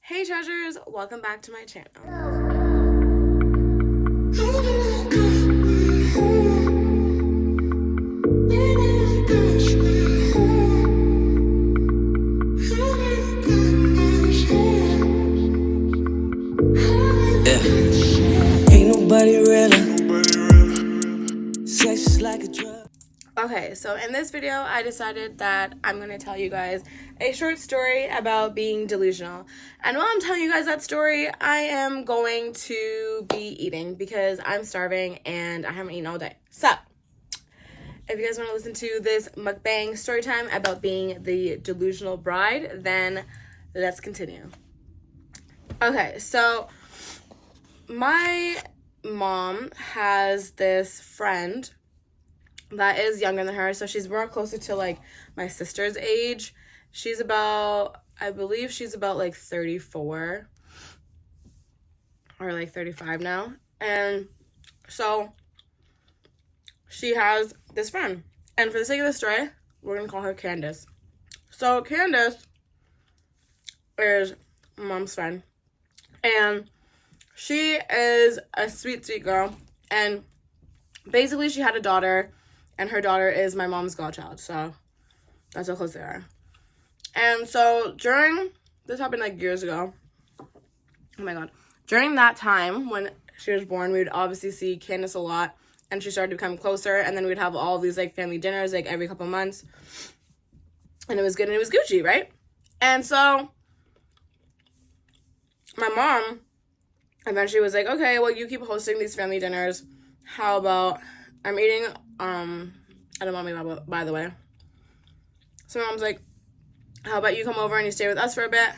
Hey treasures, welcome back to my channel. Ain't nobody realer. Sex is like a drug. Okay, so in this video, I decided that I'm going to tell you guys a short story about being delusional. And while I'm telling you guys that story, I am going to be eating because I'm starving and I haven't eaten all day. So, if you guys want to listen to this mukbang story time about being the delusional bride, then let's continue. Okay, so my mom has this friend that is younger than her, so she's more closer to like my sister's age. She's about, I believe she's about like 34 or like 35 now. And so she has this friend, and for the sake of the story, we're gonna call her Candace. So Candace is mom's friend, and she is a sweet girl, and basically she had a daughter, and her daughter is my mom's godchild, so that's how close they are. And so this happened like years ago. Oh my god. During that time when she was born, we would obviously see Candace a lot, and she started to become closer, and then we'd have all these like family dinners like every couple months. And it was good and it was Gucci, right? And so my mom eventually was like, okay, well, you keep hosting these family dinners. How about I'm eating edamame, by the way. So my mom's like, how about you come over and you stay with us for a bit?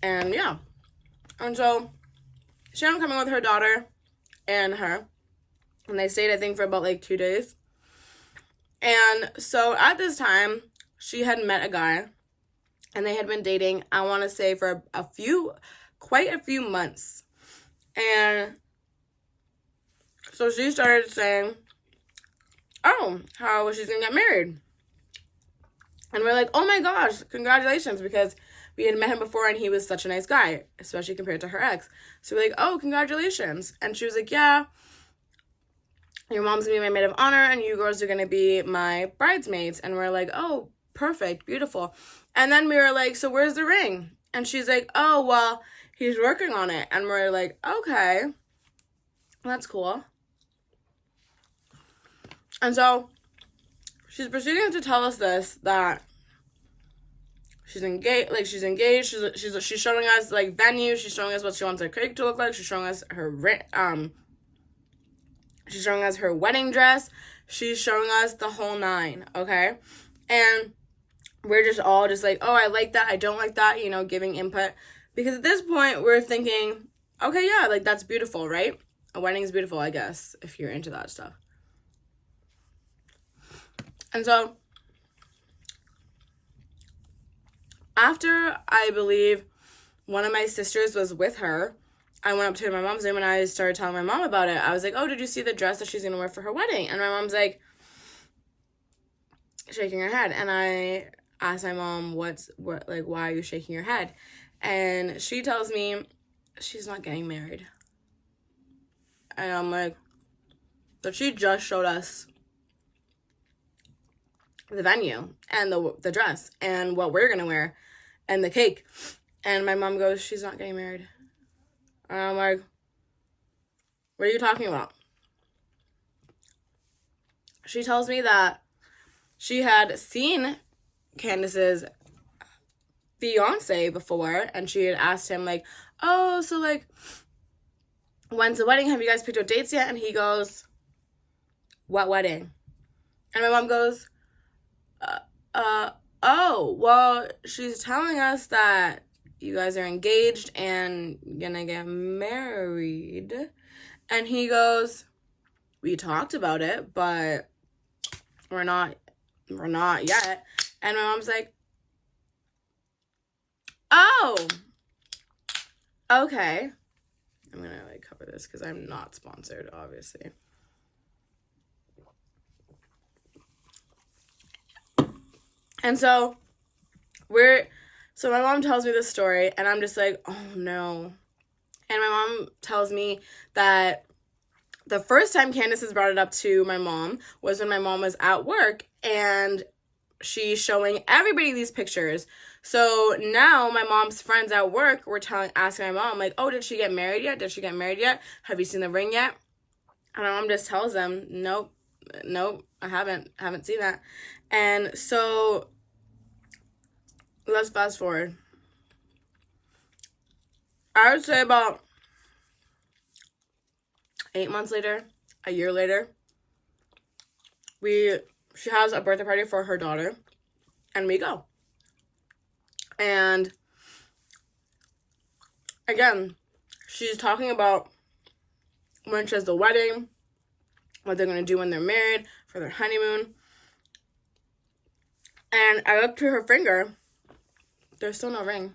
And yeah. And so she ended up coming with her daughter and her. And they stayed, I think, for about like 2 days. And so at this time, she had met a guy. And they had been dating, I want to say, for quite a few months. And so she started saying, oh, how she's going to get married. And we're like, oh my gosh, congratulations, because we had met him before and he was such a nice guy, especially compared to her ex. So we're like, oh, congratulations. And she was like, yeah, your mom's going to be my maid of honor and you girls are going to be my bridesmaids. And we're like, oh, perfect, beautiful. And then we were like, so where's the ring? And she's like, oh, well, he's working on it. And we're like, okay, that's cool. And so she's proceeding to tell us that she's engaged. She's showing us like venue. She's showing us what she wants her cake to look like. She's showing us she's showing us her wedding dress. She's showing us the whole nine. Okay, and we're just all just like, oh, I like that. I don't like that. You know, giving input, because at this point we're thinking, okay, yeah, like that's beautiful, right? A wedding is beautiful, I guess, if you're into that stuff. And so after, I believe, one of my sisters was with her, I went up to my mom's room and I started telling my mom about it. I was like, oh, did you see the dress that she's going to wear for her wedding? And my mom's like, shaking her head. And I asked my mom, why are you shaking your head? And she tells me she's not getting married. And I'm like, but she just showed us the venue and the dress and what we're gonna wear and the cake. And my mom goes, she's not getting married. And I'm like, what are you talking about? She tells me that she had seen Candace's fiance before, and she had asked him like, oh, so like, when's the wedding? Have you guys picked out dates yet? And he goes, what wedding? And my mom goes, oh, well, she's telling us that you guys are engaged and gonna get married. And he goes, we talked about it, but we're not yet. And my mom's like, oh, okay. I'm gonna like cover this because I'm not sponsored, obviously. And so So my mom tells me this story, and I'm just like, oh no. And my mom tells me that the first time Candace has brought it up to my mom was when my mom was at work, and she's showing everybody these pictures. So now my mom's friends at work were asking my mom, like, oh, did she get married yet? Did she get married yet? Have you seen the ring yet? And my mom just tells them, nope, I haven't seen that. And so let's fast forward. I would say about 8 months later, a year later, she has a birthday party for her daughter, and we go. And again, she's talking about when she has the wedding, what they're going to do when they're married, for their honeymoon. And I look to her finger, there's still no ring.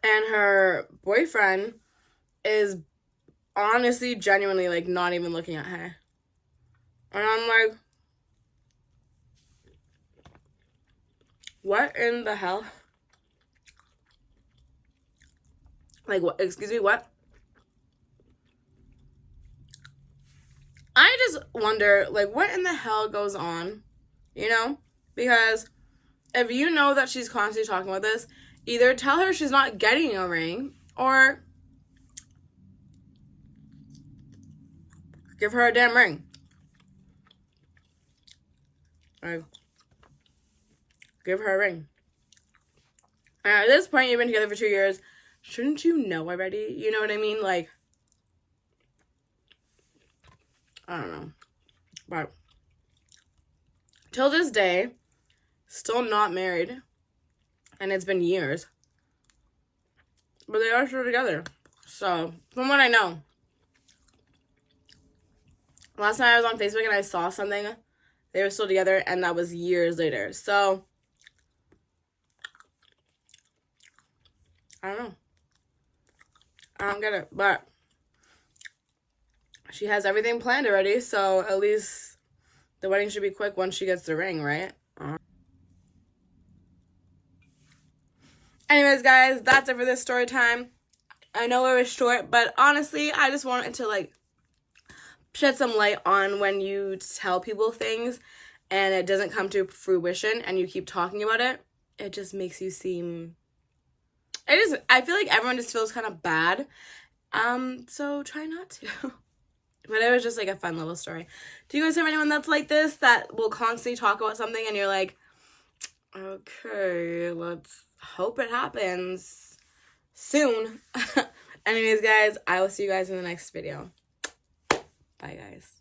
And her boyfriend is honestly, genuinely, like, not even looking at her. And I'm like, what in the hell? Like, what? Excuse me, what? I just wonder, like, what in the hell goes on? You know? Because if you know that she's constantly talking about this, either tell her she's not getting a ring, or give her a damn ring. Like, give her a ring. And at this point, you've been together for 2 years. Shouldn't you know already? You know what I mean? Like, I don't know. But till this day, still not married. And it's been years. But they are still together. So, from what I know. Last night I was on Facebook and I saw something. They were still together, and that was years later. So, I don't know. I don't get it. But she has everything planned already, so at least the wedding should be quick once she gets the ring, right? Anyways, guys, that's it for this story time. I know it was short, but honestly, I just wanted to, like, shed some light on when you tell people things and it doesn't come to fruition and you keep talking about it. It just makes you seem... I feel like everyone just feels kind of bad. So try not to. But it was just like a fun little story. Do you guys have anyone that's like this, that will constantly talk about something and you're like, okay, let's hope it happens soon. Anyways, guys, I will see you guys in the next video. Bye, guys.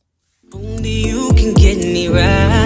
Only you can get me right.